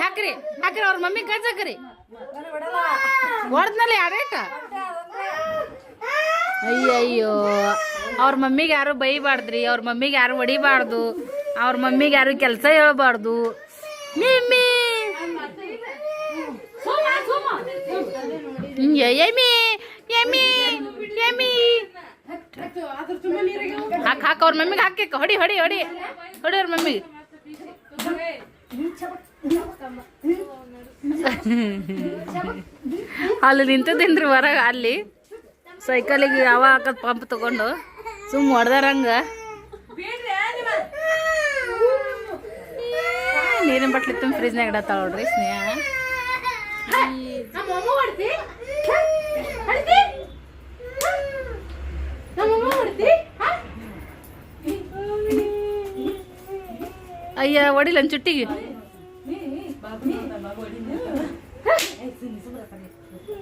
ಹಾಕ್ರಿ ಹಾಕ್ರಿ ಹಾಕ್ರಿ ಅವ್ರ ಮಮ್ಮಿ ಕಳ್ಸ ಹಾಕ್ರಿ ಹೊಡ್ದ್ನಲ್ಲಿ ಯಾರೇಟ ಅಯ್ಯಯ್ಯೋ ಅವ್ರ ಮಮ್ಮಿಗೆ ಯಾರು ಬೈಬಾರ್ದ್ರಿ ಅವ್ರ ಮಮ್ಮಿಗೆ ಯಾರು ಹೊಡಿಬಾರ್ದು ಅವ್ರ ಮಮ್ಮಿಗೆ ಯಾರು ಕೆಲಸ ಹೇಳ್ಬಾರ್ದು ಮಿಮ್ಮಿ ಯಮ್ಮಿ ಯಮ್ಮಿ ಯಮ್ಮಿ ಹಾಕ್ ಹಾಕ ಅವ್ರ ಮಮ್ಮಿಗೆ ಹಾಕಿ ಹೊಡಿ ಹೊಡಿ ಹೊಡಿ ಹೊಡಿ ಅವ್ರ ಮಮ್ಮಿಗೆ ಅಲ್ಲಿ ನಿಂತದೇನ್ರಿ ಹೊರಗೆ ಅಲ್ಲಿ ಸೈಕಲಿಗೆ ಯಾವ ಹಾಕದ್ ಪಂಪ್ ತಗೊಂಡು ಸುಮ್ ಹೊಡೆದಾರಂಗ ನೀರಿನ ಬಟ್ಲಿ ತುಂಬ ಫ್ರಿಜ್ನಾಗ ಇಡತ್ತಾಳ ನೋಡ್ರಿ ಸ್ನೇಹ ಅಯ್ಯ ಹೊಡಿಲ್ಲ ಚುಟ್ಟಿಗೆ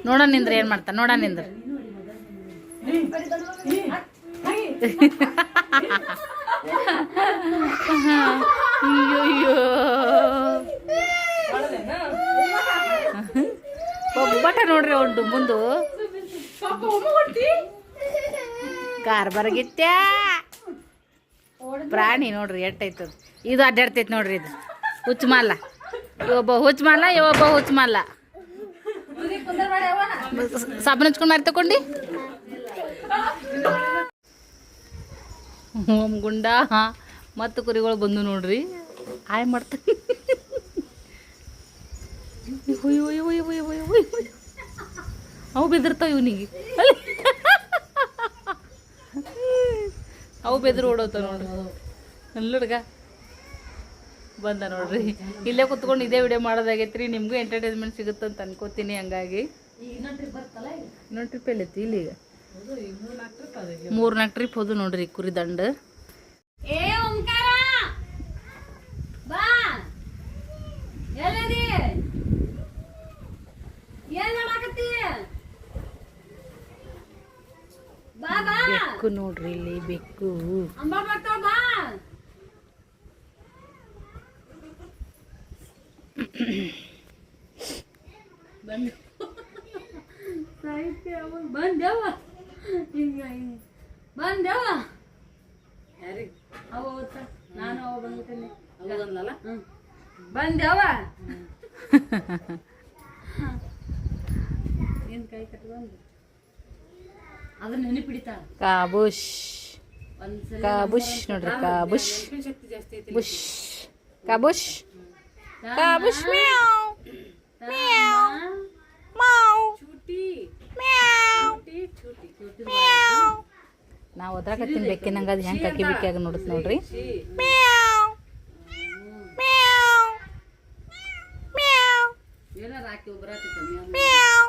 ನೋಡ ನಿಂದ್ರ ಏನ್ ಮಾಡ್ತಾನ ನೋಡ ನಿಂದ್ರ ಅಯ್ಯೋ ಒಬ್ಬಟ ನೋಡ್ರಿ ಉಂಟು ಮುಂದು ಕಾರ್ಬಾರಗಿತ್ಯ ಪ್ರಾಣಿ ನೋಡ್ರಿ ಎಟ್ಟೈತದ ಇದು ಅಡ್ಡಾಡ್ತೈತಿ ನೋಡ್ರಿ ಇದು ಹುಚ್ಚಮಲ್ಲ ಇವೊಬ್ಬ ಹುಚ್ಚಮಲ್ಲ ಇವೊಬ್ಬ ಹುಚ್ಚಮಲ್ಲ ಸಾಬೂನ್ ಹಚ್ಕೊಂಡು ಮಾರಿ ತಗೊಂಡು ಓಮ್ ಗುಂಡ ಮತ್ತು ಕುರಿಗಳು ಬಂದು ನೋಡ್ರಿ ಆಯ್ ಮಾಡ್ತಾನೆ ಅವು ಬೆದರ್ತಾವ ಇವನಿಗೆ ಅವು ಬೆದ್ರು ಓಡೋತಾವ ನೋಡ್ರಿ ಅಲ್ಲುಡ್ಗ ಬಂದ ನೋಡ್ರಿ ಇಲ್ಲೇ ಕುತ್ಕೊಂಡು ಇದೇ ವಿಡಿಯೋ ಮಾಡೋದಾಗೈತ್ರಿ ನಿಮಗೂ ಎಂಟರ್ಟೈನ್ಮೆಂಟ್ ಸಿಗುತ್ತಂತ ಅನ್ಕೋತೀನಿ ಹಂಗಾಗಿ ಇನ್ನೊಂದು ಟ್ರಿಪ್ ಎಲ್ಲೈತಿ ಇಲ್ಲಿಗ 3-4 ಟ್ರಿಪ್ ಹೋದು ನೋಡ್ರಿ ಕುರಿ ದಂಡ ಬೆಕ್ಕು ನೋಡ್ರಿ ಇಲ್ಲಿ ಬೆಕ್ಕು ಬಂದೇವ ಬಂದೇವ ನಾನು ಅವ ಬಂದ್ಬಿಟ್ಟೇನೆ ಬಂದೇವ ಏನ್ ಕೈ ಕಟ್ಕೊಂಡು ಅದನ್ನ ನೆನಪಿಡಿತಾಳ ಕಾಬುಷ್ ಕಾಬುಷ್ ನೋಡ್ರಿ ಕಾಬುಷ್ ಬುಷ್ ಕಾಬುಷ್ ಕಾಬುಷ್ ಮ್ಯಾವ್ ಮ್ಯಾವ್ ಮಾವ್ ಮ್ಯಾವ್ ಮ್ಯಾವ್ ನಾವು ಒದ್ರಾಕತ್ತೀನಿ ಬೆಕ್ಕಿನಂಗ ಅದು ಹೆಂಗೆ ಕಕ್ಕಿ ಬಿಕ್ಕಿಯಾಗ ನೋಡುತ್ತೆ ನೋಡ್ರಿ ಮ್ಯಾವ್ ಮ್ಯಾವ್ ಮ್ಯಾವ್ ಮ್ಯಾವ್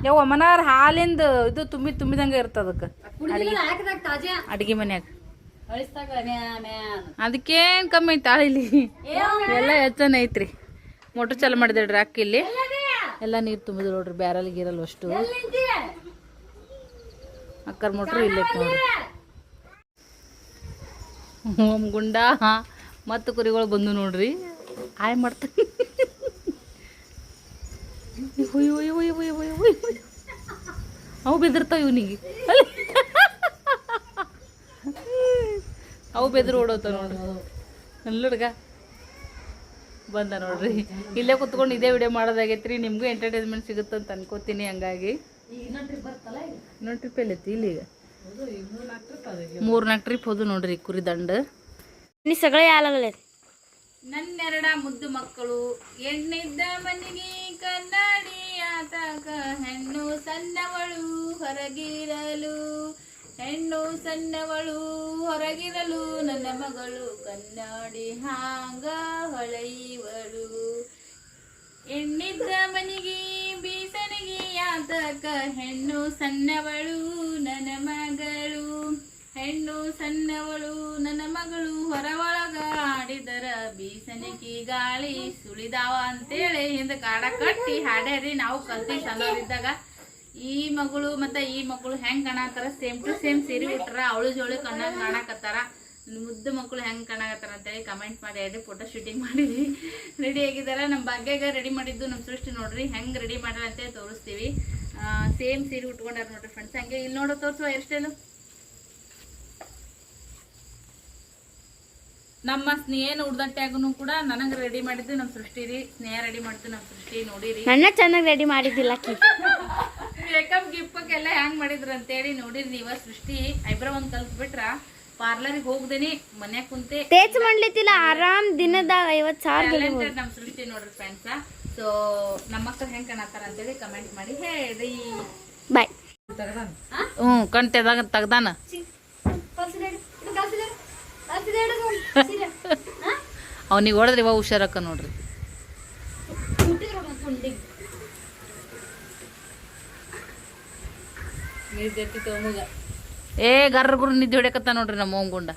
ಯವ್ವ ಮನಾರ ಹಾಲಿಂದ ಇದು ತುಂಬಿದಂಗೆ ಇರ್ತದ ಅದಕ್ಕೆ ಅಡಿಗೆ ಮನ್ಯಾಗ ಅದಕ್ಕೇನು ಕಮ್ಮಿ ಐತಿ ತಾಳಿಲಿ ಎಲ್ಲ ಹೆಚ್ಚನ ಐತ್ರಿ ಮೋಟ್ರ್ ಚಾಲು ಮಾಡಿದ್ರಿ ಅಕ್ಕ ಇಲ್ಲಿ ಎಲ್ಲ ನೀರು ತುಂಬಿದ್ರು ನೋಡ್ರಿ ಬ್ಯಾರಲ್ ಗೀರಲ್ ಅಷ್ಟು ಅಕ್ಕರ ಮೋಟ್ರು ಇಲ್ಲೇ ನೋಡ್ರಿ ಓಮ್ ಗುಂಡ ಮತ್ತು ಕುರಿಗಳು ಬಂದು ನೋಡ್ರಿ ಆಯ್ ಮಾಡ್ತಾನೆ ಅವು ಬೆದರ್ತಾವ ಇವನಿಗೆ ಅವು ಬೆದ್ರು ಓಡೋತಾವ ನೋಡ್ರಿ ಅಲ್ಲುಡ್ಗ ಬಂದ ನೋಡ್ರಿ ಇಲ್ಲೇ ಕುತ್ಕೊಂಡು ಇದೇ ವಿಡಿಯೋ ಮಾಡೋದಾಗೈತ್ರಿ ನಿಮಗೂ ಎಂಟರ್ಟೈನ್ಮೆಂಟ್ ಸಿಗುತ್ತಂತ ಅನ್ಕೋತೀನಿ ಹಂಗಾಗಿ ಇನ್ನೊಂದು ಟ್ರಿಪ್ ಎಲ್ಲೈತಿ ಇಲ್ಲಿಗ 3-4 ಟ್ರಿಪ್ ಹೋದು ನೋಡ್ರಿ ಕುರಿ ದಂಡ ನೀ ಸಗಳೆ ಯಾಲಾಗಲ್ಲ ನನ್ನೆರಡ ಮುದ್ದು ಮಕ್ಕಳು ಎಣ್ಣಿದ್ದ ಮನೆಗೆ ಕನ್ನಡಿ ಆತಕ ಹೆಣ್ಣು ಸಣ್ಣವಳು ಹೊರಗಿರಲು ಹೆಣ್ಣು ಸಣ್ಣವಳು ಹೊರಗಿರಲು ನನ್ನ ಮಗಳು ಕನ್ನಡಿ ಹಾಂಗ ಹೊಳೆಯುವಳು ಎಣ್ಣಿದ್ದ ಮನೆಗೆ ಬೀಸನಿಗೆ ಆತಕ ಹೆಣ್ಣು ಸಣ್ಣವಳು ನನ್ನ ಮಗಳು ಹೆಣ್ಣು ಸಣ್ಣವಳು ನನ್ನ ಮಗಳು ಹೊರ ಒಳಗ ಆಡಿದರ ಬೀಸನಿಗೆ ಗಾಳಿ ಸುಳಿದಾವ ಅಂತೇಳಿ ಹಿಂದೆ ಕಾಡ ಕಟ್ಟಿ ಹಾಡ್ಯಾರಿ ನಾವು ಕಲ್ತಿ ಸಣ್ಣವರಿದ್ದಾಗ ಈ ಮಗಳು ಮತ್ತೆ ಈ ಮಗಳು ಹೆಂಗ್ ಕಾಣತ್ತಾರ ಸೇಮ್ ಟು ಸೇಮ್ ಸೀರೆ ಉಟ್ಟಾರ ಅವಳು ಜೋಳಿ ಕಣ್ಣಾಗ ಕಾಣಕತ್ತಾರ ಮುದ್ದು ಮಕ್ಕಳು ಹೆಂಗೆ ಕಾಣಕತ್ತಾರ ಅಂತೇಳಿ ಕಮೆಂಟ್ ಮಾಡಿ ಹೇಳ್ರಿ. ಫೋಟೋ ಶೂಟಿಂಗ್ ಮಾಡಿದ್ವಿ, ರೆಡಿ ಆಗಿದ್ದಾರೆ. ನಮ್ಮ ಭಾಗ್ಯಾಗ ರೆಡಿ ಮಾಡಿದ್ದು ನಮ್ಮ ಸೃಷ್ಟಿ ನೋಡ್ರಿ ಹೆಂಗೆ ರೆಡಿ ಮಾಡ್ಯಾರ ಅಂತೇಳಿ ತೋರಿಸ್ತೀವಿ. ಸೇಮ್ ಸೀರೆ ಉಟ್ಕೊಂಡಾರ ನೋಡ್ರಿ ಫ್ರೆಂಡ್ಸ್. ಹಂಗೆ ಇಲ್ಲಿ ನೋಡೋ ತೋರಿಸುವ ಹೇರ್ ಸ್ಟೈಲು. ನಮ್ಮ ಸ್ನೇಹನ ಉಡ್ದಟ್ಟ್ಯಾಗೂ ಕೂಡ ನನಗೆ ರೆಡಿ ಮಾಡಿದ್ದು ನಮ್ಮ ಸೃಷ್ಟಿ ರೀ. ಸ್ನೇಹ ರೆಡಿ ಮಾಡಿದ್ದು ನಮ್ಮ ಸೃಷ್ಟಿ ನೋಡಿರಿ. ನನ್ನ ಚೆನ್ನಾಗಿ ರೆಡಿ ಮಾಡಿದ್ದಿಲ್ಲ ಮೇಕಪ್ ಗಿಪ್ಪಕ್ ಎಲ್ಲ ಹೆಂಗ್ ಮಾಡಿದ್ರು ಅಂತೇಳಿ ನೋಡಿರಿ ನೀವ. ಸೃಷ್ಟಿ ಐಬ್ರೋ ಒಂದ್ ಕಲ್ತ್ಬಿಟ್ರ ಪಾರ್ಲರ್ಗೆ ಹೋಗ್ದೇನಿ ಮನ್ಯಾಗ ಕುಂತೆ ತೇಚ್ ಮಾಡ್ಲಿತ್ತಿಲ್ಲ ಆರಾಮ್ ದಿನದಾಗ 50,000 ನಮ್ ಸೃಷ್ಟಿ ನೋಡ್ರಿ ಫ್ರೆಂಡ್ಸ್. ಸೊ ನಮ್ಮ ಮಕ್ಕಳು ಹೆಂಗ್ ಕಾಣತ್ತಾರ ಅಂತೇಳಿ ಕಮೆಂಟ್ ಮಾಡಿ ಹೇಳ್ರಿ. ಬಾಯ್. ಕಂಟೆದಾಗ ತೆಗ್ದಾನ. ಅವನಿಗೆ ಹೊಡೆದ್ರಿ ಇವ ಹುಷಾರಕ್ಕ ನೋಡ್ರಿ. ಗರ್ರಗುರು ನಿದ್ದೆ ಹೊಡ್ಯಕತ್ತ ನೋಡ್ರಿ ನಮ್ಮ ಓಂಗುಂಡ.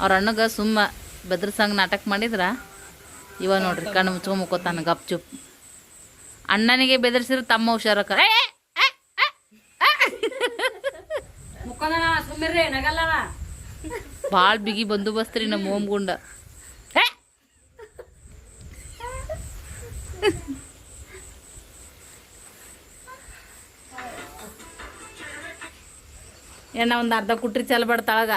ಅವ್ರ ಅಣ್ಣಗ ಸುಮ್ಮ ಬೆದ್ರಸಂಗ್ ನಾಟಕ ಮಾಡಿದ್ರ ಇವ ನೋಡ್ರಿ ಕಣ್ಣು ಮುಚ್ಕೊಂಡ್ ಮುಕ್ಕೋತಾನ ಗಪ್ ಚುಪ್. ಅಣ್ಣನಿಗೆ ಬೆದರ್ಸಿರ ತಮ್ಮ ಹುಷಾರಕ್ಕ. ಭಾಳ ಬಿಗಿ ಬಂದೋಬಸ್ತ್ ರೀ ನಮ್ಮ ಓಂಗುಂಡ. ಏನ ಒಂದು ಅರ್ಧ ಕುಟ್ರಿ ಚಲ್ಬಾರ್ದ ತಳಗ.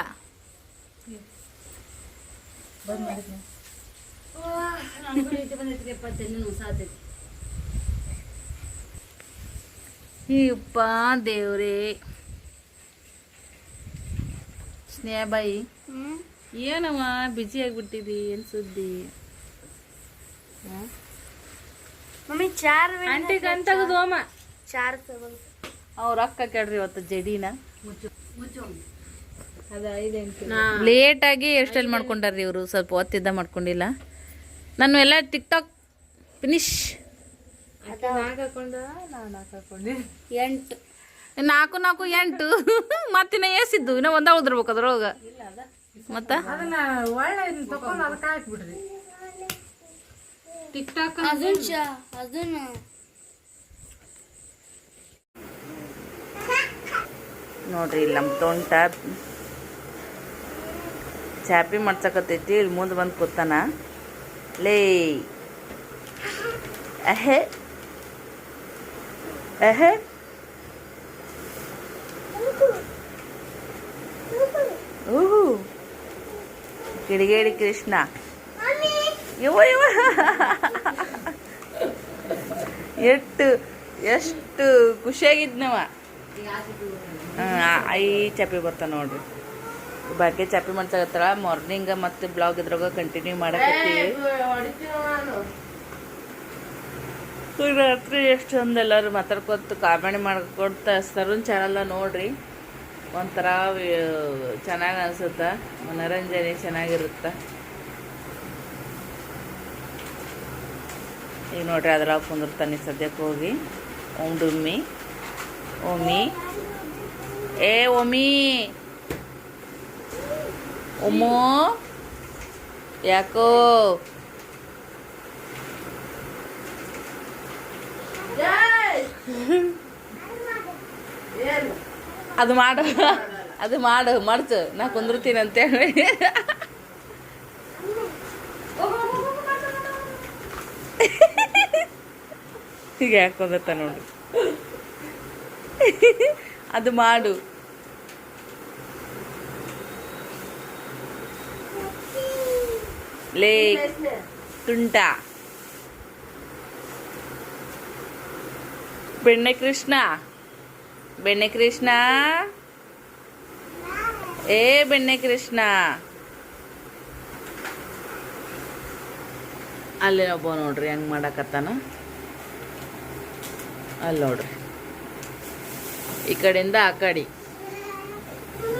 ಯಪ್ಪ ದೇವ್ರೇ. ಸ್ನೇಹ ಬಾಯಿ ಏನವ ಬಿಜಿ ಆಗಿಬಿಟ್ಟಿದಿ, ಏನ್ ಸುದ್ದಿ? ಮಮ್ಮಿ 4 ಆಂಟಿ ಗಂಟಗದೋಮ 4 ಅವ್ರ ಅಕ್ಕ ಕೇಳ್ರಿ ಇವತ್ತು ಜಡಿನ ಲೇಟ್ ಆಗಿ ಹೇರ್ ಸ್ಟೈಲ್ ಮಾಡ್ಕೊಂಡಾರ್ರಿ ಇವರು. ಸ್ವಲ್ಪ ಒತ್ತಿದ್ದ ಮಾಡ್ಕೊಂಡಿಲ್ಲ. ನಾನು ಎಲ್ಲ ಟಿಕ್ ಟಾಕ್ ಫಿನಿಶ್. 4 ಮತ್ತಿನ್ನ ಏಸಿದ್ದು ಇನ್ನ ಒಂದ ಉದ್ರಬೇಕು ಅದ್ರೊಳಗ. ಮತ್ತ ಟಿಕ್ ಟಾಕ್ ನೋಡ್ರಿ. ಇಲ್ಲಿ ನಮ್ಮ ತೋಂಟ ಚಾಪಿ ಮಾಡ್ಸಕತ್ತೈತಿ. ಇಲ್ಲಿ ಮುಂದೆ ಬಂದು ಕೂತಾನ. ಲೇ ಅಹೆ ಅಹೆ ಓಹೋ ಕಿಡಿಗೇಡಿ ಕೃಷ್ಣ. ಇವ ಇವ ಎಷ್ಟು ಖುಷಿಯಾಗಿದ್ನವ. ಐ ಚಾಪಿ ಬರ್ತಾನ ನೋಡ್ರಿ. ಭಾಗ್ಯ ಚಾಪಿ ಮಾಡ್ಸಕತ್ತಾಳ. ಮಾರ್ನಿಂಗ್ ಮತ್ತೆ ಬ್ಲಾಗ್ ಇದ್ರಾಗ ಕಂಟಿನ್ಯೂ ಮಾಡಕತ್ತೀವಿ. ರಾತ್ರಿ ಎಷ್ಟು ಚಂದ ಎಲ್ಲರೂ ಮಾತಾಡ್ಕೊತ ಕಾಮಿಡಿ ಮಾಡ್ಕೊತ ಸರುಣ್ ಚಾನಲ್ನ ನೋಡ್ರಿ. ಒಂಥರ ಚೆನ್ನಾಗಿ ಅನ್ಸುತ್ತೆ, ಮನೋರಂಜನೆ ಚೆನ್ನಾಗಿರುತ್ತೆ. ಈಗ ನೋಡ್ರಿ ಅದ್ರಾಗ ಕುಂದಿರ್ತಾನೆ ಸದ್ಯಕ್ಕೆ ಹೋಗಿ. ಓಂ ಡುಮ್ಮಿ ಓಮಿ ಏ ಓಮಿ ಓಮೋ ಯಾಕೋ ಅದು ಮಾಡು ಅದು ಮಾಡು ಮಡ್ಚು ನಾ ಕುಂದಿರ್ತೀನಿ ಅಂತೇಳಿ. ಈಗ ಯಾಕೆ ಕುಂದಿರ್ತ ನೋಡ್ರಿ. ಅದು ಮಾಡು. ಲೇ ತುಂಟ ಬೆಣ್ಣೆ ಕೃಷ್ಣ ಬೆಣ್ಣೆ ಕೃಷ್ಣ ಏ ಬೆಣ್ಣೆ ಕೃಷ್ಣ. ಅಲ್ಲಿ ಒಬ್ಬ ನೋಡ್ರಿ ಹೆಂಗ್ ಮಾಡಕತ್ತಾನ. ಅಲ್ಲಿ ನೋಡ್ರಿ ಈ ಕಡೆಯಿಂದ ಆ ಕಡೆ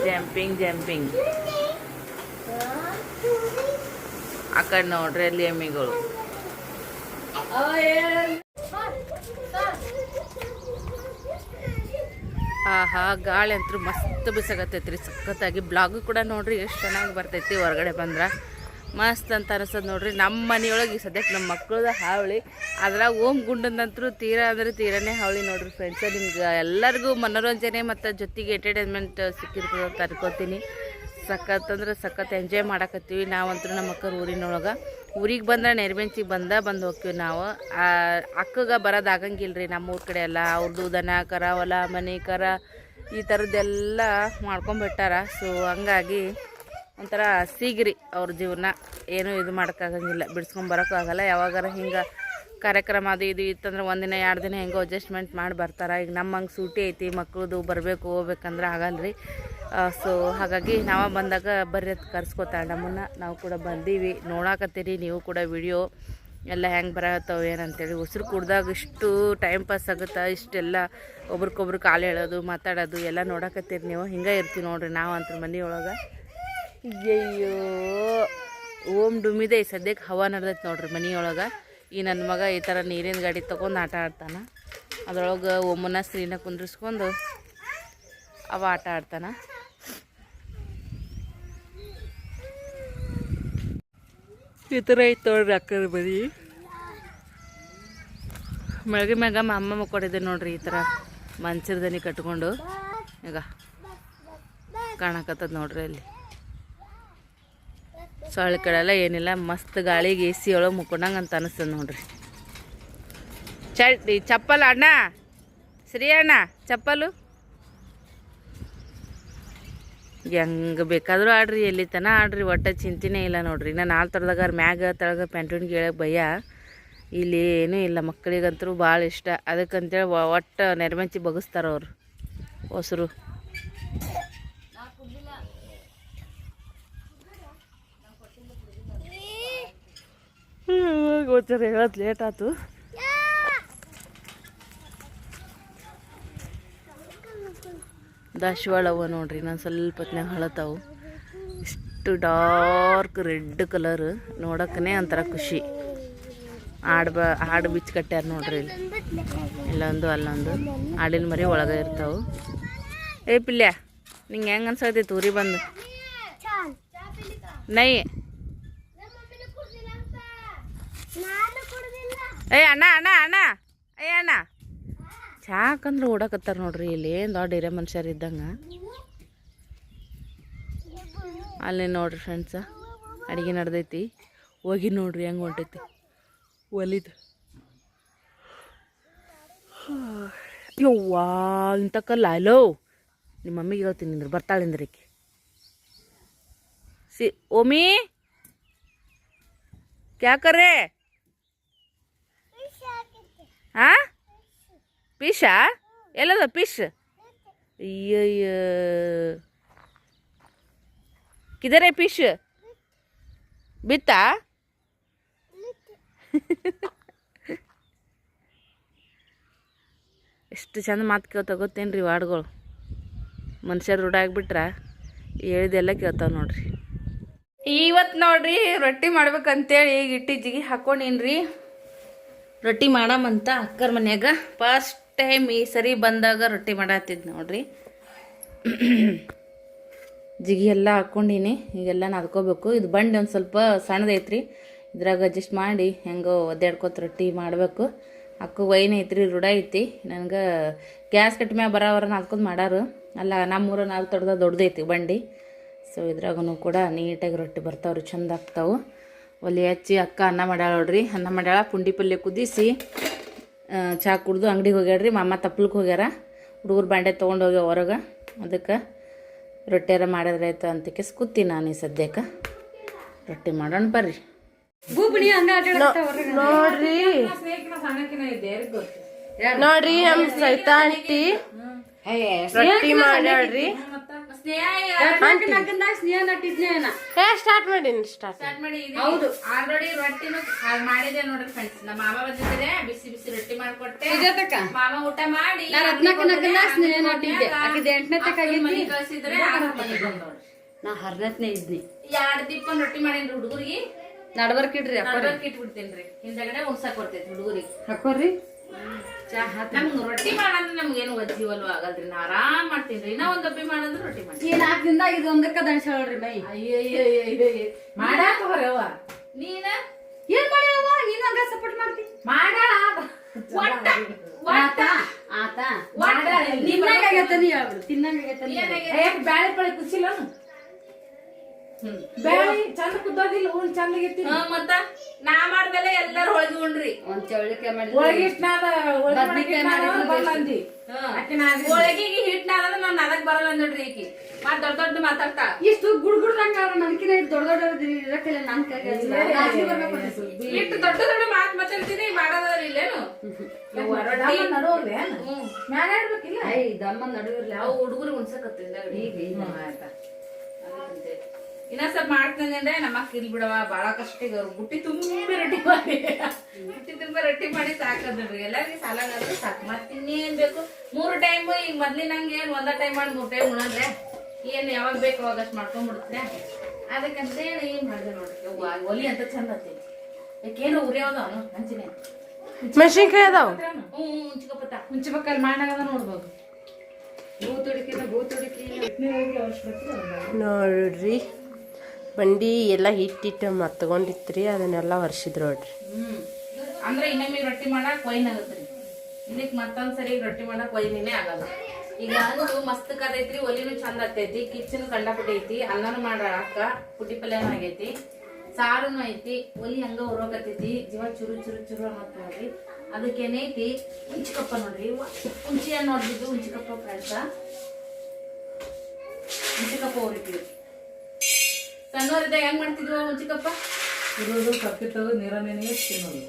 ಜಂಪಿಂಗ್ ಜಂಪಿಂಗ್. ಆ ಕಡೆ ನೋಡ್ರಿ ಅಲ್ಲಿ ಎಮ್ಮಿಗಳು. ಆಹಾ ಗಾಳಿ ಅಂತೂ ಮಸ್ತ್ ಬಿಸಾಗತ್ತೈತ್ರಿ ಸಖತ್ತಾಗಿ. ಬ್ಲಾಗು ಕೂಡ ನೋಡ್ರಿ ಎಷ್ಟು ಚೆನ್ನಾಗಿ ಬರ್ತೈತಿ ಹೊರಗಡೆ ಬಂದ್ರೆ ಮಸ್ತ್ ಅಂತ ಅನಿಸ್ತದೆ ನೋಡ್ರಿ. ನಮ್ಮ ಮನೆಯೊಳಗೆ ಈ ಸದ್ಯಕ್ಕೆ ನಮ್ಮ ಮಕ್ಕಳದ ಹಾವಳಿ, ಅದ್ರಾಗ ಓಮ್ ಗುಂಡಂದಂತರೂ ತೀರಾ ಅಂದರೆ ತೀರಾನೇ ಹಾವಳಿ ನೋಡ್ರಿ ಫ್ರೆಂಡ್ಸ. ನಿಮ್ಗೆ ಎಲ್ಲರಿಗೂ ಮನೋರಂಜನೆ ಮತ್ತು ಜೊತೆಗೆ ಎಂಟರ್ಟೈನ್ಮೆಂಟ್ ಸಿಕ್ಕಿರ್ತದೆ ಅಂತ ಅನ್ಕೋತೀನಿ. ಸಖತ್ ಅಂದ್ರೆ ಸಖತ್ ಎಂಜಾಯ್ ಮಾಡಕತ್ತೀವಿ ನಾವಂತೂ ನಮ್ಮ ಅಕ್ಕರ ಊರಿನೊಳಗೆ. ಊರಿಗೆ ಬಂದ್ರೆ ನೆರವೆಂಚಿಗೆ ಬಂದು ಹೋಗ್ತೀವಿ ನಾವು. ಅಕ್ಕಗೆ ಬರೋದಾಗಂಗಿಲ್ಲ ರೀ ನಮ್ಮ ಊರ ಕಡೆ ಎಲ್ಲ. ಅವ್ರದ್ದು ದನ ಕರ ಹೊಲ ಮನೆ ಕರ ಈ ಥರದ್ದೆಲ್ಲ ಮಾಡ್ಕೊಂಬಿಟ್ಟಾರ. ಸೊ ಹಂಗಾಗಿ ಒಂಥರ ಸಿಗ್ರಿ ಅವ್ರ ಜೀವನ. ಏನೂ ಇದು ಮಾಡೋಕ್ಕಾಗಂಗಿಲ್ಲ, ಬಿಡ್ಸ್ಕೊಂಬರೋಕ್ಕೂ ಆಗಲ್ಲ. ಯಾವಾಗಾರ ಹಿಂಗೆ ಕಾರ್ಯಕ್ರಮ ಅದು ಇದು ಇತ್ತಂದ್ರೆ ಒಂದಿನ 2 ದಿನ ಹೆಂಗೋ ಅಡ್ಜಸ್ಟ್ಮೆಂಟ್ ಮಾಡಿ ಬರ್ತಾರೆ. ಈಗ ನಮ್ಮಂಗೆ ಸೂಟಿ ಐತಿ ಮಕ್ಕಳದು ಬರಬೇಕು ಹೋಗ್ಬೇಕಂದ್ರೆ ಆಗಲ್ಲ ರೀ. ಸೊ ಹಾಗಾಗಿ ನಾವು ಬಂದಾಗ ಬರ್ರಿ ಅದು ಕರ್ಸ್ಕೊತಾಳೆ ನಮ್ಮನ್ನು. ನಾವು ಕೂಡ ಬಂದೀವಿ, ನೋಡಾಕತ್ತೀರಿ ನೀವು ಕೂಡ ವಿಡಿಯೋ ಎಲ್ಲ ಹೆಂಗೆ ಬರತ್ತವ ಏನಂತೇಳಿ. ಉಸಿರು ಕುಡ್ದಾಗ ಇಷ್ಟು ಟೈಮ್ ಪಾಸ್ ಆಗುತ್ತೆ, ಇಷ್ಟೆಲ್ಲ ಒಬ್ರಿಗೊಬ್ರು ಕಾಲು ಹೇಳೋದು ಮಾತಾಡೋದು ಎಲ್ಲ ನೋಡಾಕತ್ತೀರಿ ನೀವು. ಹಿಂಗೆ ಇರ್ತೀವಿ ನೋಡ್ರಿ ನಾವು ಅಂತ ಮನೆಯೊಳಗೆ. ಅಯ್ಯಯ್ಯೋ ಓಮ್ ಡುಮ್ಮಿದೆ ಸದ್ಯಕ್ಕೆ ಹವಾ ನಡೆದೈತೆ ನೋಡ್ರಿ ಮನೆಯೊಳಗೆ. ಈ ನನ್ನ ಮಗ ಈ ಥರ ನೀರಿನ ಗಾಡಿ ತೊಗೊಂಡು ಆಟ ಆಡ್ತಾನೆ. ಅದ್ರೊಳಗೆ ಒಮ್ಮನ ಸ್ತ್ರೀನ ಕುಂದ್ರಿಸ್ಕೊಂಡು ಅವ ಆಟ ಆಡ್ತಾನೆ. ಈ ಥರ ಐತೆ ನೋಡ್ರಿ ಅಕ್ಕರ ಬರೀ ಬೆಳಗ್ಗೆ ಮ್ಯಾಗ ಅಮ್ಮ ಮಕ್ಕೊಂಡಿದ್ದೆ ನೋಡ್ರಿ. ಈ ಥರ ಮಂಚರದನಿ ಕಟ್ಕೊಂಡು ಈಗ ಕಾಣಕತ್ತದ ನೋಡ್ರಿ. ಅಲ್ಲಿ ಸೊಳ್ಳೆ ಕಡೆಲ್ಲ ಏನಿಲ್ಲ, ಮಸ್ತ್ ಗಾಳಿಗೆ AC ಒಳಗೆ ಮುಕ್ಕೊಂಡಂಗೆ ಅಂತ ಅನಿಸ್ತದೆ ನೋಡ್ರಿ. ಚಪ್ಪಲ್ ಅಣ್ಣ, ಶ್ರೀ ಅಣ್ಣ ಚಪ್ಪಲು ಹೆಂಗೆ ಬೇಕಾದರೂ ಆಡ್ರಿ, ಎಲ್ಲಿ ತನ ಆಡ್ರಿ, ಒಟ್ಟು ಚಿಂತೆನೇ ಇಲ್ಲ ನೋಡ್ರಿ. ನಾನು 4 ಥರದಾಗ ಮ್ಯಾಗ ತಳಗ ಪ್ಯಾಂಟೂನ್ಗೆ ಹೇಳಕ್ಕೆ ಭಯ. ಇಲ್ಲಿ ಏನೂ ಇಲ್ಲ, ಮಕ್ಕಳಿಗಂತೂ ಭಾಳ ಇಷ್ಟ. ಅದಕ್ಕಂತೇಳಿ ಒಟ್ಟು ನೆರಮೆಂಚಿ ಬಗಸ್ತಾರೆ ಅವ್ರು ಹೊಸರು. ಗೊತ್ತಾರ ಹೇಳೋದು ಲೇಟ್ ಆಯ್ತು. ದಾಸವಾಳವ ನೋಡ್ರಿ, ನಾನು ಸ್ವಲ್ಪ ಹೊತ್ನಾಗ ಹಳತಾವು. ಇಷ್ಟು ಡಾರ್ಕ್ ರೆಡ್ ಕಲರ್ ನೋಡೋಕ್ಕೇ ಒಂಥರ ಖುಷಿ. ಆಡು ಬಿಚ್ಚಿ ಕಟ್ಟ್ಯಾರ ನೋಡ್ರಿ. ಇಲ್ಲಿ ಇಲ್ಲೊಂದು ಅಲ್ಲೊಂದು ಆಡಿನ ಮರಿ ಒಳಗೆ ಇರ್ತಾವೆ. ಏ ಪಿಲ್ಯ, ನಿಂಗೆ ಹೆಂಗೆ ಅನ್ಸತೈತಿ ಊರಿ ಬಂದು? ನೈ ಏ ಅಣ್ಣ ಅಣ್ಣ ಅಣ್ಣ ಏ ಅಣ್ಣ ಚಾಕಂದ್ರೆ ಓಡಾಕತ್ತಾರ ನೋಡ್ರಿ. ಇಲ್ಲಿ ಏನು ದೊಡ್ಡ ಹಿರೇ ಮನುಷ್ಯರು ಇದ್ದಂಗೆ. ಅಲ್ಲಿ ನೋಡ್ರಿ ಫ್ರೆಂಡ್ಸ, ಅಡುಗೆ ನಡ್ದೈತಿ. ಹೋಗಿ ನೋಡ್ರಿ ಹೆಂಗೆ ಹೊಂಟೈತಿ ಒಲಿದು. ಯವ್ವಾ ಇಂಥ ಕಲ್ಲ ಅಲೋ. ನಿಮ್ಮ ಮಮ್ಮಿಗೆ ಹೇಳ್ತೀನಿ ನಿಂದ್ರೆ ಬರ್ತಾಳಿಂದ್ರಿಕಿ. ಓಮಿ ಕ್ಯಾ ಕರ್ರೆ? ಹಾಂ ಫಿಶಾ? ಎಲ್ಲದ ಫಿಶ್? ಅಯ್ಯಯ್ಯ ಕಿದರೆ ಫಿಶ್ ಬಿತ್ತಾ? ಎಷ್ಟು ಚಂದ ಮಾತು ಕೇಳ್ತಾವ ಗೊತ್ತೇನ್ರಿ ವಾಡ್ಗಳು. ಮನುಷ್ಯರು ರೂಢ ಆಗಿಬಿಟ್ರ ಹೇಳಿದೆಲ್ಲ ಕೇಳ್ತಾವ ನೋಡ್ರಿ. ಇವತ್ತು ನೋಡ್ರಿ ರೊಟ್ಟಿ ಮಾಡ್ಬೇಕಂತೇಳಿ ಈಗ ಜಿಗಿ ಹಾಕೊಂಡೀನ್ರಿ. ರೊಟ್ಟಿ ಮಾಡಮಂತ ಅಕ್ಕರ ಮನ್ಯಾಗ ಫಸ್ಟ್ ಟೈಮ್ ಈ ಸರಿ ಬಂದಾಗ ರೊಟ್ಟಿ ಮಾಡತ್ತಿದ್ದು ನೋಡ್ರಿ. ಜಿಗಿ ಎಲ್ಲ ಹಾಕ್ಕೊಂಡೀನಿ. ಈಗೆಲ್ಲ ನಾದ್ಕೋಬೇಕು. ಇದು ಬಂಡಿ ಒಂದು ಸ್ವಲ್ಪ ಸಣ್ಣದೈತ್ರಿ, ಇದ್ರಾಗ ಅಡ್ಜಸ್ಟ್ ಮಾಡಿ ಹೆಂಗೋ ಒದ್ದಾಡ್ಕೊತ ರೊಟ್ಟಿ ಮಾಡಬೇಕು. ಅಕ್ಕ ವೈನ್ ಐತ್ರಿ, ರೂಢ ಐತಿ. ನನಗೆ ಗ್ಯಾಸ್ ಕಟ್ಟ ಮ್ಯಾಗ ಬರೋವರ ನಾದ್ಕೊಂಡು ಮಾಡಾರು. ಅಲ್ಲ ನಮ್ಮೂರ ನಾಲ್ಕು ತೊಡ್ದ ದೊಡ್ಡದೈತಿ ಬಂಡಿ. ಸೊ ಇದ್ರಾಗೂ ಕೂಡ ನೀಟಾಗಿ ರೊಟ್ಟಿ ಬರ್ತಾವ್ರಿ, ಚಂದ ಆಗ್ತಾವೆ. ಒಲೆ ಹಚ್ಚಿ ಅಕ್ಕ ಅನ್ನ ಮಾಡ್ಯಾಳ ನೋಡ್ರಿ. ಅನ್ನ ಮಾಡ್ಯಾಳ, ಪುಂಡಿ ಪಲ್ಯ ಕುದಿಸಿ ಚಹಾ ಕುಡ್ದು ಅಂಗಡಿಗೆ ಹೋಗ್ಯಾಡ್ರಿ. ಮಾಮ ತಪ್ಪಲ್ಗೆ ಹೋಗ್ಯಾರ. ಹುಡುಗರು ಬಾಂಡೆ ತೊಗೊಂಡು ಹೋಗ್ಯಾವ ಹೊರಗೆ. ಅದಕ್ಕೆ ರೊಟ್ಟಿಯಾರ ಮಾಡಿದ್ರಾಯ್ತು ಅಂತಕ್ಕೆ ಕೂತೀನಿ ನಾನು. ಈ ಸದ್ಯಕ್ಕೆ ರೊಟ್ಟಿ ಮಾಡೋಣ ಬರ್ರಿ. ನೋಡ್ರಿ ನೋಡ್ರಿ ನಮ್ಮ ಸೈತಾ ಆಂಟಿ ರೊಟ್ಟಿ ಮಾಡ್ಯಾಳ್ರಿ. ಸ್ಟಾರ್ಟ್ ಮಾಡೀನಿ. ಸ್ಟಾರ್ಟ್ ಮಾಡಿ. ಹೌದು ಆಲ್ರೆಡಿ ರೊಟ್ಟಿನೂ ಮಾಡಿದೆ ನೋಡ್ರಿ ಫ್ರೆಂಡ್ಸ್. ನಮ್ಮ ಮಾಮ ಬಂದಿದ್ರೆ ಬಿಸಿ ಬಿಸಿ ರೊಟ್ಟಿ ಮಾಡ್ಕೊಟ್ಟೆ. ಮಾಮ ಊಟ ಮಾಡಿ ಕಳ್ಸಿದ್ರೆ ನಾ 10ನೇ ಇದ್ನಿ. 2 ದೀಪ ರೊಟ್ಟಿ ಮಾಡೇನ್ರಿ ಹುಡುಗರಿಗೆ. ನಡ್ಬರ್ಕ್ ಇಡ್ರಿ, ನಡ್ಬರ್ಕ್ ಇಟ್ಬಿಡ್ತೇನ್ರಿ. ಹಿಂದಗಡೆ ಉಣ್ಸಕ್ ಬರ್ತೈತಿ ಹುಡುಗರಿಗೆ. ಹಾಕೋರಿ ನಮ್ಗೆ ರೊಟ್ಟಿ ಮಾಡಂದ್ರೆ ನಮ್ಗೇನು ಒಜ್ಜಿವಲ್ವ ಆಗಲ್ರಿ. ನಾ ಆರಾಮ್ ಮಾಡ್ತೀನಿ. ನಾ ಒಂದ್ ಡಬ್ಬಿ ಮಾಡಂದ್ರೆ ರೊಟ್ಟಿ ಮಾಡ್ತೀನಿ. 4 ದಿನದಾಗ ಇದು ಒಂದಕ್ಕ ದಣಿಸ್ಯಾಳ್ರಿ ಮೈ. ಅಯ್ಯಯ್ಯ ಮಾಡಾಕ ಬರವ ನೀನ ಏನ್ ಮಾಡ್ಯಾವ? ನೀನ್ ಹಂಗ ಸಪೋರ್ಟ್ ಮಾಡ್ತಿ ಮಾಡಾಳ ಆತ ತಿನ್ನಂಗಾಗೈತೆ. ನೀ ಹೇಳ್ಬಿಡು ತಿನ್ನಂಗಾಗೈತೆ. ಬ್ಯಾಳೆ ಪಳಿ ಕುಚಿಲ್ಲ ಬ್ಯಾಳಿ ಚಂದ ಕುದ್ದೋದಿಲ್ಲ ಹುಲ್ ಚಂದ ಮತ್ತ ನಾ ಮಾಡ್ದಲೆ ಎಲ್ಲಾರು ಹೋಳಿಗೆ ಉಂಡ್ರಿ ಒಂದ್ ಚೌಳಿಕೆ ಮಾಡಿ ಹೋಳಿಗೆಗೆ ಹಿಟ್ನಾದ ನಾನ್ ಅದಕ್ ಬರಲ್ಲ ಅಂದ್ರಿ ಈಕಿ ಮತ್ ದೊಡ್ಡ ದೊಡ್ಡ ಮಾತಾಡ್ತಾ ಇಷ್ಟು ಗುಡ್ಗುಡ್ದಂಗ ನನ್ಕಿನ ದೊಡ್ಡ ದೊಡ್ಡ ಇರಕ್ಕಿಲ್ಲ ನನ್ ಕೈಗೆ ಇಟ್ಟು ದೊಡ್ಡ ದೊಡ್ಡ ಮಾತ್ ಮಾತಾಡ್ತೀನಿ ಮಾಡೋದ್ರ ಇಲ್ಲೇನು ದಮ್ಮ ನಡುವಿರ್ಲಿ ಅವು ಹುಡುಗರು ಉಣ್ಸಕತ್ತಿಲ್ಲ ಈಗ ಇನ್ನ ಸ್ವಲ್ಪ ಮಾಡ್ತೀನಿ ಅಂದ್ರೆ ನಮ್ಮ ಅಕ್ಕ ಇಲ್ ಬಿಡವ ಬಾಳ ಕಷ್ಟ ಈಗ ಅವ್ರು ಬುಟ್ಟಿ ತುಂಬಿ ರೊಟ್ಟಿ ಮಾಡಿ ಬುಟ್ಟಿ ತುಂಬಾ ರೊಟ್ಟಿ ಮಾಡಿ ಸಾಕದ್ರಿ ಎಲ್ಲಾರ್ಗಿ ಸಾಲಾಗಾದ್ರೆ ಸಾಕು ಮತ್ ಇನ್ನೇನ್ ಬೇಕು 3 ಟೈಮ್ ಈಗ ಮೊದ್ಲಿನಂಗೆ ಏನ್ ಒಂದ ಟೈಮ್ ಮಾಡಿ 3 ಟೈಮ್ ಉಣಂದ್ರೆ ಏನ್ ಯಾವಾಗ ಬೇಕು ಅವಾಗ ಅಷ್ಟ್ ಮಾಡ್ಕೊಂಡ್ಬಿಡುತ್ತೆ ಅದಕ್ಕಂತೇಳಿ ಏನ್ ಮಾಡಿದೆ ನೋಡ್ರಿ ಒಲಿ ಅಂತ ಚಂದ ಹತ್ತೀನಿ ಯಾಕೇನೋ ಉರಿಯೋದ ಅವನು ಹಂಚಿನ ಮೆಣಸಿನ್ಕಾಯಿ ಅದಾವ ಹುಂಚ್ಕೊಪತ್ತ ಹುಂಚ್ಬೇಕಲ್ಲಿ ಮಾಡಾಗದ ನೋಡ್ಬೋದು ನೋಡ್ರಿ ಬಂಡಿ ಎಲ್ಲ ಹಿಟ್ಟಿಟ್ಟು ಮತ್ಕೊಂಡಿತ್ರಿ ಅದನ್ನೆಲ್ಲ ವರ್ಷಿದ್ರು ನೋಡ್ರಿ ಅಂದ್ರೆ ಇನ್ನೊಮ್ಮೆ ರೊಟ್ಟಿ ಮಾಡಕ್ ವೈನ್ ಆಗತ್ರಿ ಇದಕ್ ಮತ್ತೊಂದ್ಸರಿ ರೊಟ್ಟಿ ಮಾಡಕ್ ವೈನೇ ಆಗಲ್ಲ ಈಗ ಅಂದು ಮಸ್ತ್ ಕದೈತ್ರಿ ಒಲಿನೂ ಚಂದ ಹತ್ತೈತಿ ಕಿಚನ್ ಕಂಡಪಟ್ಟಿ ಐತಿ ಅನ್ನನು ಮಾಡಾಕ ಪುಟ್ಟಿ ಪಲ್ಯನೂ ಆಗೈತಿ ಸಾರುನು ಐತಿ ಒಲಿ ಹಂಗ ಉರೋಕತ್ತೈತಿ ಜೀವ ಚುರು ಚುರು ಚುರು ಅನ್ನತ್ ನೋಡ್ರಿ ಅದಕ್ಕೇನೈತಿ ಹುಂಚಿಕಪ್ಪ ನೋಡ್ರಿ ಹುಂಚಿಯ ನೋಡ್ಬಿದ್ದು ಹುಂಚಿಕಪ್ಪ ಫ್ರೆಂಡ್ಸ ಹುಂಚಿಕಪ್ಪ ಉರಿತೀವಿ ಸಣ್ಣವರಿದ್ದಾಗ ಹೆಂಗ್ ಮಾಡ್ತಿದ್ವು ಹುಂಚಿಕಪ್ಪ ಇರೋದು ಸಪ್ಪಿ ತೆಗೆದು ನೀರನ್ನೇ ತಿನ್ನೋದು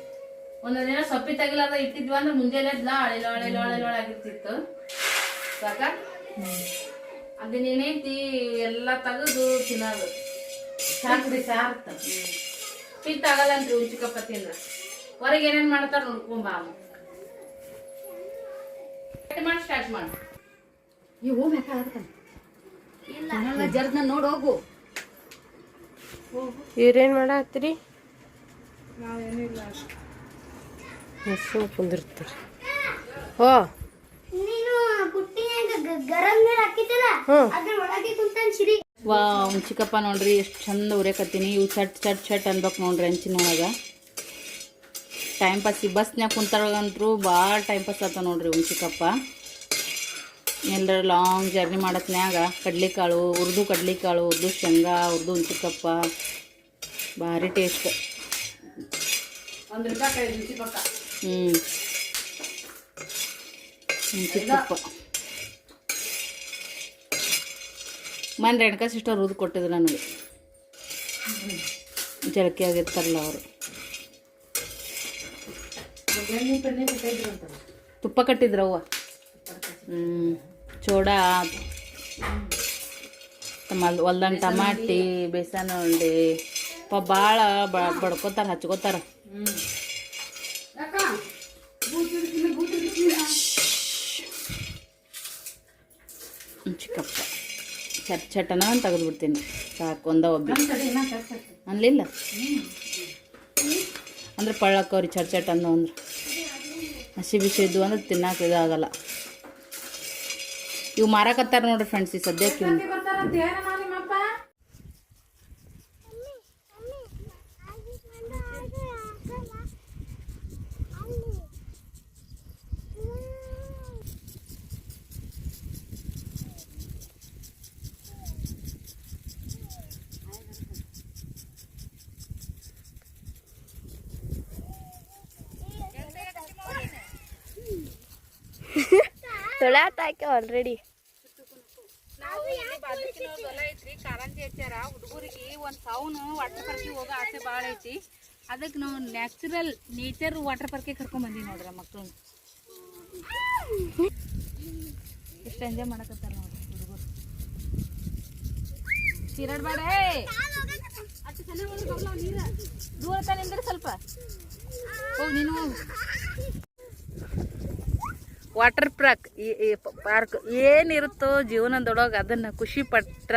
ಒಂದೊಂದ್ ದಿನ ಸೊಪ್ಪಿ ತಗಿಲಾರ್ದ ಇಟ್ಟಿದ್ವಿ ಅಂದ್ರೆ ಮುಂಜಾನೆ ಆಗಿರ್ತಿತ್ತು ಸಾಕ ಅದನ್ನೇನೈತಿ ಎಲ್ಲ ತೆಗೆದು ತಿನ್ನೋದು ಚಾಕುಡಿ ಸಾರ್ತ ಪಿತ್ ಆಗಲ್ಲಂತ್ರಿ ಹುಂಚಿಕಪ್ಪ ತಿಂದ್ರ ಹೊರಗೆ ಏನೇನ್ ಮಾಡ್ತಾರ ನೋಡ್ಕೊಂಬ ಮಾಡಿ ಸ್ಟಾರ್ಟ್ ಮಾಡ ಇವು ಜರ್ದ ನೋಡ್ ಹೋಗು ಇವ್ರೇನ್ ಮಾಡತ್ತೀರಿ ಹೆಸರು ಕುಂದಿರ್ತೀರಿ ಓ ವಾ ಹುಂಚಿಕಪ್ಪ ನೋಡ್ರಿ ಎಷ್ಟು ಚಂದ ಉರಿಯಕತ್ತೀನಿ ಇವು ಚಟ್ ಚಟ್ ಚಟ್ ಅನ್ಬೇಕು ನೋಡ್ರಿ ಹಂಚಿನೊಳಗ ಟೈಮ್ ಪಾಸ್ ಈ ಬಸ್ನ್ಯಾಗ ಕುಂತಾಗಂತ್ರು ಭಾಳ ಟೈಮ್ ಪಾಸ್ ಆತ ನೋಡ್ರಿ ಹುಂಚಿಕಪ್ಪ ಎಲ್ಲರೂ ಲಾಂಗ್ ಜರ್ನಿ ಮಾಡತ್ನ್ಯಾಗ ಕಡ್ಲಿಕಾಳು ಉರ್ದು ಕಡ್ಲಿಕಾಳು ಉರ್ದು ಶೇಂಗಾ ಉರ್ದು ಹುಂಚಿಕಪ್ಪ ಭಾರಿ ಟೇಸ್ಟ್ ಹುಂಚಿಕಪ್ಪ ಮನೆ ರೇಣುಕಾ ಸಿಸ್ಟರ್ ಉರ್ದು ಕೊಟ್ಟಿದ್ರು ನನಗೆ ಜಳಕಿ ಆಗಿರ್ತಾರಲ್ಲ ಅವರು ತುಪ್ಪ ಕಟ್ಟಿದ್ರವ್ವ ಚೋಡ ಹೊಲ್ದಂಗ ಟಮಾಟಿ ಬೇಸನ್ ಉಂಡೆ ಭಾಳ ಬಡ್ಕೋತಾರ ಹಚ್ಕೋತಾರ ಚಿಕ್ಕಪ್ಪ ಚಟ್ ಚಟನ ತೆಗೆದ್ಬಿಡ್ತೀನಿ ಸಾಕು ಒಂದ ಒಬ್ಬಿ ಅನ್ಲಿಲ್ಲ ಅಂದ್ರೆ ಪಳ್ಳಕ್ಕವ್ರಿ ಚಟ್ ಚಟ್ ಅಂದು ಅಂದ್ರೆ ಹಸಿ ಬಿಸಿ ಇದ್ದು ಅಂದ್ರೆ ತಿನ್ನಕ್ಕೆ ಇದಾಗಲ್ಲ ಇವು ಮಾರಾಕತ್ತಾರ ನೋಡ್ರಿ ಫ್ರೆಂಡ್ಸ್ ಈ ಸದ್ಯಕ್ಕೆ ಇವ್ನು ತೊಳ್ಯಾತಾಕೆ ಆಲ್ರೆಡಿ ನಾವು ಇಲ್ಲಿ ಬಾಜುಕಿನವ್ರದ್ದು ಹೊಲ ಐತ್ರಿ ಕಾರಂಜಿ ಹಚ್ಚಾರ ಹುಡುಗರಿಗೆ ಒಂದು ಸೌನು ವಾಟರ್ ಪಾರ್ಕಿಗೆ ಹೋಗೋ ಆಸೆ ಭಾಳ ಐತಿ ಅದಕ್ಕೆ ನಾವು ನೇಚರ್ ವಾಟರ್ ಪಾರ್ಕಿಗೆ ಕರ್ಕೊಂಡ್ ಬಂದೀವಿ ನೋಡ್ರಿ ಮಕ್ಕಳು ಎಷ್ಟು ಎಂಜಾಯ್ ಮಾಡಕತ್ತಾರ ನೋಡ್ರಿ ಹುಡುಗರು ತಿರಡ್ಬೇಡ ಅಷ್ಟು ಚೆನ್ನಾಗಿ ಬರ್ಲ ನೀರು ದೂರ ನಿಂದ್ರೆ ಸ್ವಲ್ಪ ಹೋಗಿ ನೀನು ಹೋಗು ವಾಟರ್ ಪಾರ್ಕ್ ಏನಿರುತ್ತೋ ಜೀವನದೊಳಗೆ ಅದನ್ನು ಖುಷಿ ಪಟ್ರ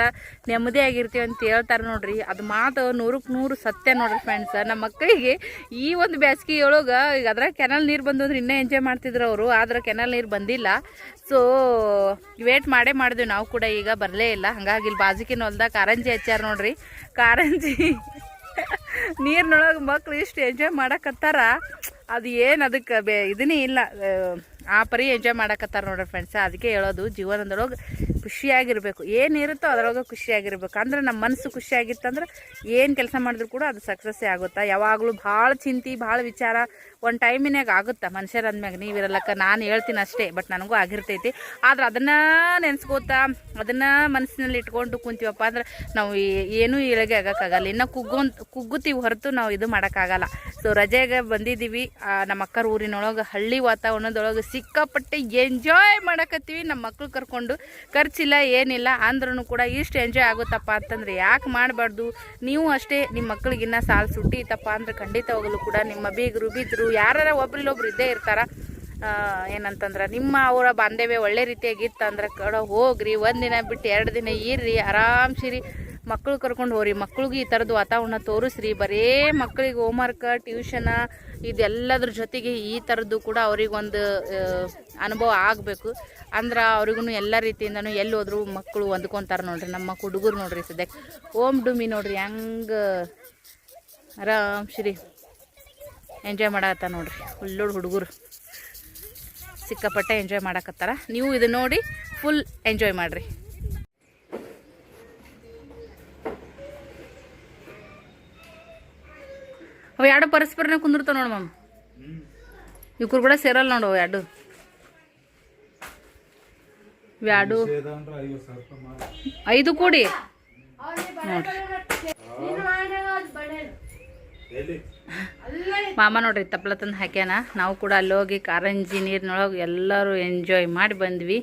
ನೆಮ್ಮದಿ ಆಗಿರ್ತೀವಿ ಅಂತ ಹೇಳ್ತಾರೆ ನೋಡ್ರಿ ಅದು ಮಾತು 100% ಸತ್ಯ ನೋಡ್ರಿ ಫ್ರೆಂಡ್ಸ್ ನಮ್ಮ ಮಕ್ಕಳಿಗೆ ಈ ಒಂದು ಬೇಸಿಗೆಯೊಳಗೆ ಈಗ ಅದ್ರಾಗ ಕೆನಲ್ ನೀರು ಬಂದು ಅಂದ್ರೆ ಇನ್ನೂ ಎಂಜಾಯ್ ಮಾಡ್ತಿದ್ರು ಅವರು ಆದ್ರೆ ಕೆನಲ್ ನೀರು ಬಂದಿಲ್ಲ ಸೊ ವೇಟ್ ಮಾಡಿದ್ವಿ ನಾವು ಕೂಡ ಈಗ ಬರಲೇ ಇಲ್ಲ ಹಾಗಾಗಿ ಇಲ್ಲಿ ಬಾಜುಕಿನ ಹೊಲ್ದಾಗ ಕಾರಂಜಿ ಹಚ್ಚಾರ ನೋಡ್ರಿ ಕಾರಂಜಿ ನೀರಿನೊಳಗೆ ಮಕ್ಳು ಇಷ್ಟು ಎಂಜಾಯ್ ಮಾಡಕತ್ತಾರ ಅದು ಏನು ಅದಕ್ಕೆ ಇದನ್ನೇ ಇಲ್ಲ ಆ ಪರಿ ಎಂಜಾಯ್ ಮಾಡಕತ್ತಾರ ನೋಡ್ರಿ ಫ್ರೆಂಡ್ಸ್ ಅದಕ್ಕೆ ಹೇಳೋದು ಜೀವನದೊಳಗೆ ಖುಷಿಯಾಗಿರ್ಬೇಕು, ಏನಿರುತ್ತೋ ಅದರೊಳಗೆ ಖುಷಿಯಾಗಿರ್ಬೇಕು. ಅಂದ್ರೆ ನಮ್ಮ ಮನಸ್ಸು ಖುಷಿಯಾಗಿತ್ತಂದ್ರೆ ಏನು ಕೆಲಸ ಮಾಡಿದ್ರು ಕೂಡ ಅದು ಸಕ್ಸಸ್ಸೇ ಆಗುತ್ತಾ. ಯಾವಾಗಲೂ ಭಾಳ ಚಿಂತೆ ಭಾಳ ವಿಚಾರ ಒಂದು ಟೈಮಿನಾಗ ಆಗುತ್ತೆ ಮನುಷ್ಯರ ಅಂದ್ಮ್ಯಾಗ. ನೀವಿರಲ್ಲಕ್ಕ ನಾನು ಹೇಳ್ತೀನಿ ಅಷ್ಟೇ, ಬಟ್ ನನಗೂ ಆಗಿರ್ತೈತಿ. ಆದ್ರೆ ಅದನ್ನು ನೆನೆಸ್ಕೋತಾ ಅದನ್ನು ಮನಸ್ಸಿನಲ್ಲಿ ಇಟ್ಕೊಂಡು ಕುಂತೀವಪ್ಪ ಅಂದ್ರೆ ನಾವು ಏನೂ ಇಳಗೆ ಆಗೋಕ್ಕಾಗಲ್ಲ. ಇನ್ನು ಕುಗ್ಗುತ್ತೀವಿ ಹೊರತು ನಾವು ಇದು ಮಾಡೋಕ್ಕಾಗಲ್ಲ. ಸೊ ರಜೆಗೆ ಬಂದಿದ್ದೀವಿ ನಮ್ಮ ಅಕ್ಕರ ಊರಿನೊಳಗೆ, ಹಳ್ಳಿ ವಾತಾವರಣದೊಳಗೆ ಸಿಕ್ಕಾಪಟ್ಟೆ ಎಂಜಾಯ್ ಮಾಡಕತ್ತೀವಿ. ನಮ್ಮ ಮಕ್ಳು ಕರ್ಕೊಂಡು ಖರ್ಚಿಲ್ಲ ಏನಿಲ್ಲ ಅಂದ್ರೂ ಕೂಡ ಇಷ್ಟು ಎಂಜಾಯ್ ಆಗುತ್ತಪ್ಪ ಅಂತಂದ್ರೆ ಯಾಕೆ ಮಾಡಬಾರ್ದು. ನೀವು ಅಷ್ಟೇ ನಿಮ್ಮ ಮಕ್ಳಿಗಿನ್ನ ಸಾಲು ಸುಟ್ಟಿ ಇತ್ತಪ್ಪ ಅಂದ್ರೆ ಖಂಡಿತವಾಗಲೂ ಕೂಡ ನಿಮ್ಮ ಬೀಗರು ಬಿದ್ದರು ಯಾರ ಒಬ್ರಿಲ್ಲೊಬ್ರು ಇದ್ದೇ ಇರ್ತಾರೆ. ಏನಂತಂದ್ರೆ ನಿಮ್ಮ ಅವರ ಬಾಂಧವ್ಯ ಒಳ್ಳೆ ರೀತಿಯಾಗಿತ್ತು ಅಂದ್ರೆ ಹೋಗ್ರಿ, ಒಂದಿನ ಬಿಟ್ಟು 2 ದಿನ ಇರ್ರಿ, ಆರಾಮ್ಸಿರಿ, ಮಕ್ಕಳು ಕರ್ಕೊಂಡು ಹೋಗ್ರಿ. ಮಕ್ಳಿಗೆ ಈ ಥರದ್ದು ವಾತಾವರಣ ತೋರಿಸ್ರಿ. ಬರೀ ಮಕ್ಕಳಿಗೆ ಹೋಮ್ವರ್ಕ್ ಟ್ಯೂಷನ ಇದೆಲ್ಲದ್ರ ಜೊತೆಗೆ ಈ ಥರದ್ದು ಕೂಡ ಅವ್ರಿಗೊಂದು ಅನುಭವ ಆಗಬೇಕು. ಅಂದ್ರೆ ಅವ್ರಿಗೂ ಎಲ್ಲ ರೀತಿಯಿಂದನೂ ಎಲ್ಲಿ ಹೋದ್ರು ಮಕ್ಕಳು ಹೊಂದ್ಕೊತಾರೆ ನೋಡ್ರಿ. ನಮ್ಮ ಹುಡುಗರು ನೋಡ್ರಿ ಸದ್ಯಕ್ಕೆ ಓಮ್ ಡುಮಿ ನೋಡ್ರಿ ಹೆಂಗೆ ಆರಾಮ್ಸಿರಿ ಎಂಜಾಯ್ ಮಾಡಕತ್ತ ನೋಡ್ರಿ. ಫುಲ್ಲೋಡು ಹುಡುಗರು ಸಿಕ್ಕಾಪಟ್ಟೆ ಎಂಜಾಯ್ ಮಾಡಕತ್ತಾರ. ನೀವು ಇದು ನೋಡಿ ಫುಲ್ ಎಂಜಾಯ್ ಮಾಡಿರಿ. ಅವು ಎರಡು ಪರಸ್ಪರನೇ ಕುಂದಿರ್ತಾವ ನೋಡು ಮಮ್ಮ. ಇವ್ರು ಕೂಡ ಸೇರಲ್ಲ ನೋಡು ಎರಡು ಎರಡು 5 ಕೂಡಿ ನೋಡ್ರಿ. ಮಾಮ ನೋಡ್ರಿ ತಪ್ಪಲ ತಂದು ಹಾಕ್ಯಾನ. ನಾವು ಕೂಡ ಅಲ್ಲಿ ಹೋಗಿ ಕಾರಂಜಿ ನೀರಿನೊಳಗೆ ಎಲ್ಲರೂ ಎಂಜಾಯ್ ಮಾಡಿ ಬಂದ್ವಿ.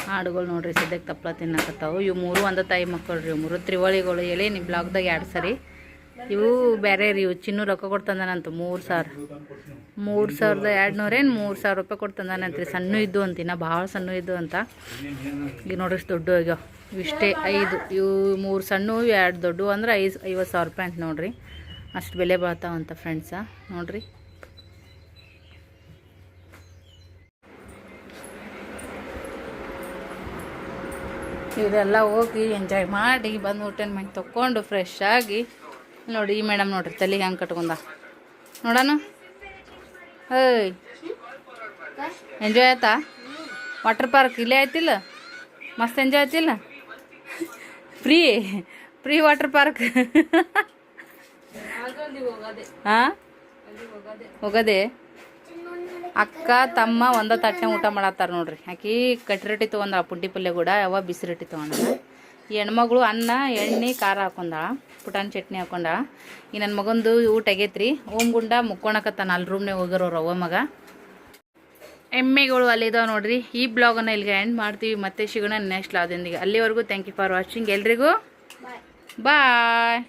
ಹಾಡುಗಳು ನೋಡ್ರಿ ಸದ್ಯಕ್ಕೆ ತಪ್ಪಲ ತಿನ್ನಕತ್ತಾವು. ಇವು 3 ಒಂದೇ ತಾಯಿ ಮಕ್ಕಳು ರೀ, 3 ತ್ರಿವಳಿಗಳು. ಎಲೆ ನೀವು ಬ್ಲಾಗ್ದಾಗ 2 ಸರಿ ಇವು ಬೇರೆ ರೀ. ಇವು ಚಿನ್ನು ರೊಕ್ಕ ಕೊಡ್ತಂದಾನಂತ 3,200 ಏನು 3,000 ರೂಪಾಯಿ ಕೊಡ್ತಂದಾನಂತ್ರಿ. ಸಣ್ಣ ಇದ್ದು ಅಂತಿನ ಭಾಳ ಸಣ್ಣ ಇದ್ದು ಅಂತ. ಈಗ ನೋಡ್ರಿ ದೊಡ್ಡ ಆಗ್ಯಾವ ಇಷ್ಟೇ 5. ಇವು 3 ಸಣ್ಣ 2 ದೊಡ್ಡ ಅಂದ್ರೆ 50,000 ರೂಪಾಯಿ ಅಂತ ನೋಡ್ರಿ. ಅಷ್ಟು ಬೆಲೆ ಬೀಳ್ತಾವಂತ ಫ್ರೆಂಡ್ಸ ನೋಡ್ರಿ. ಇವರೆಲ್ಲ ಹೋಗಿ ಎಂಜಾಯ್ ಮಾಡಿ ಬಂದು ಊಟನ ಮಾಡಿ ತೊಗೊಂಡು ಫ್ರೆಶ್ ಆಗಿ ನೋಡಿ. ಈ ಮೇಡಮ್ ನೋಡ್ರಿ ತಲೆಗೆ ಹೆಂಗೆ ಕಟ್ಕೊಂಡ ನೋಡೋಣ. ಏಯ್ ಎಂಜಾಯ್ ಆಯ್ತಾ? ವಾಟರ್ ಪಾರ್ಕ್ ಇಲ್ಲೇ ಆಯ್ತಿಲ್ಲ? ಮಸ್ತ್ ಎಂಜಾಯ್ ಆಯ್ತಿಲ್ಲ? Free water park. ಹಾಂ ಹೋಗದೆ. ಅಕ್ಕ ತಮ್ಮ ಒಂದ ತಟ್ಟೆ ಊಟ ಮಾಡತ್ತಾರ ನೋಡ್ರಿ. ಆಕಿ ಕಟ್ಟಿ ರೊಟ್ಟಿ ತೊಗೊಂಡಾಳ, ಪುಂಡಿ ಪಲ್ಯ ಕೂಡ ಯಾವ ಬಿಸಿ ರೊಟ್ಟಿ ತೊಗೊಂಡಾಳ. ಈ ಹೆಣ್ಮಗಳು ಅನ್ನ ಎಣ್ಣೆ ಖಾರ ಹಾಕೊಂಡಾಳ, ಪುಟಾಣಿ ಚಟ್ನಿ ಹಾಕೊಂಡಾಳ. ಈ ನನ್ನ ಮಗಂದು ಊಟ ಆಗೈತ್ರಿ. ಓಮ್ ಗುಂಡ ಮುಕ್ಕೊಳಕತ್ತಾನ ಅಲ್ಲಿ ರೂಮ್ನಾಗ ಹೋಗಿರೋರು ಅವ್ವ ಮಗ. ಎಮ್ಮೆಗಳು ಅಲ್ಲಿದಾವೆ ನೋಡ್ರಿ. ಈ ಬ್ಲಾಗನ್ನು ಇಲ್ಲಿಗೆ ಎಂಡ್ ಮಾಡ್ತೀವಿ. ಮತ್ತೆ ಸಿಗೋಣ ನೆಕ್ಸ್ಟ್ ಲಾದಿಂದಿಗೆ. ಅಲ್ಲಿವರೆಗೂ ಥ್ಯಾಂಕ್ ಯು ಫಾರ್ ವಾಚಿಂಗ್. ಎಲ್ರಿಗೂ ಬಾಯ್.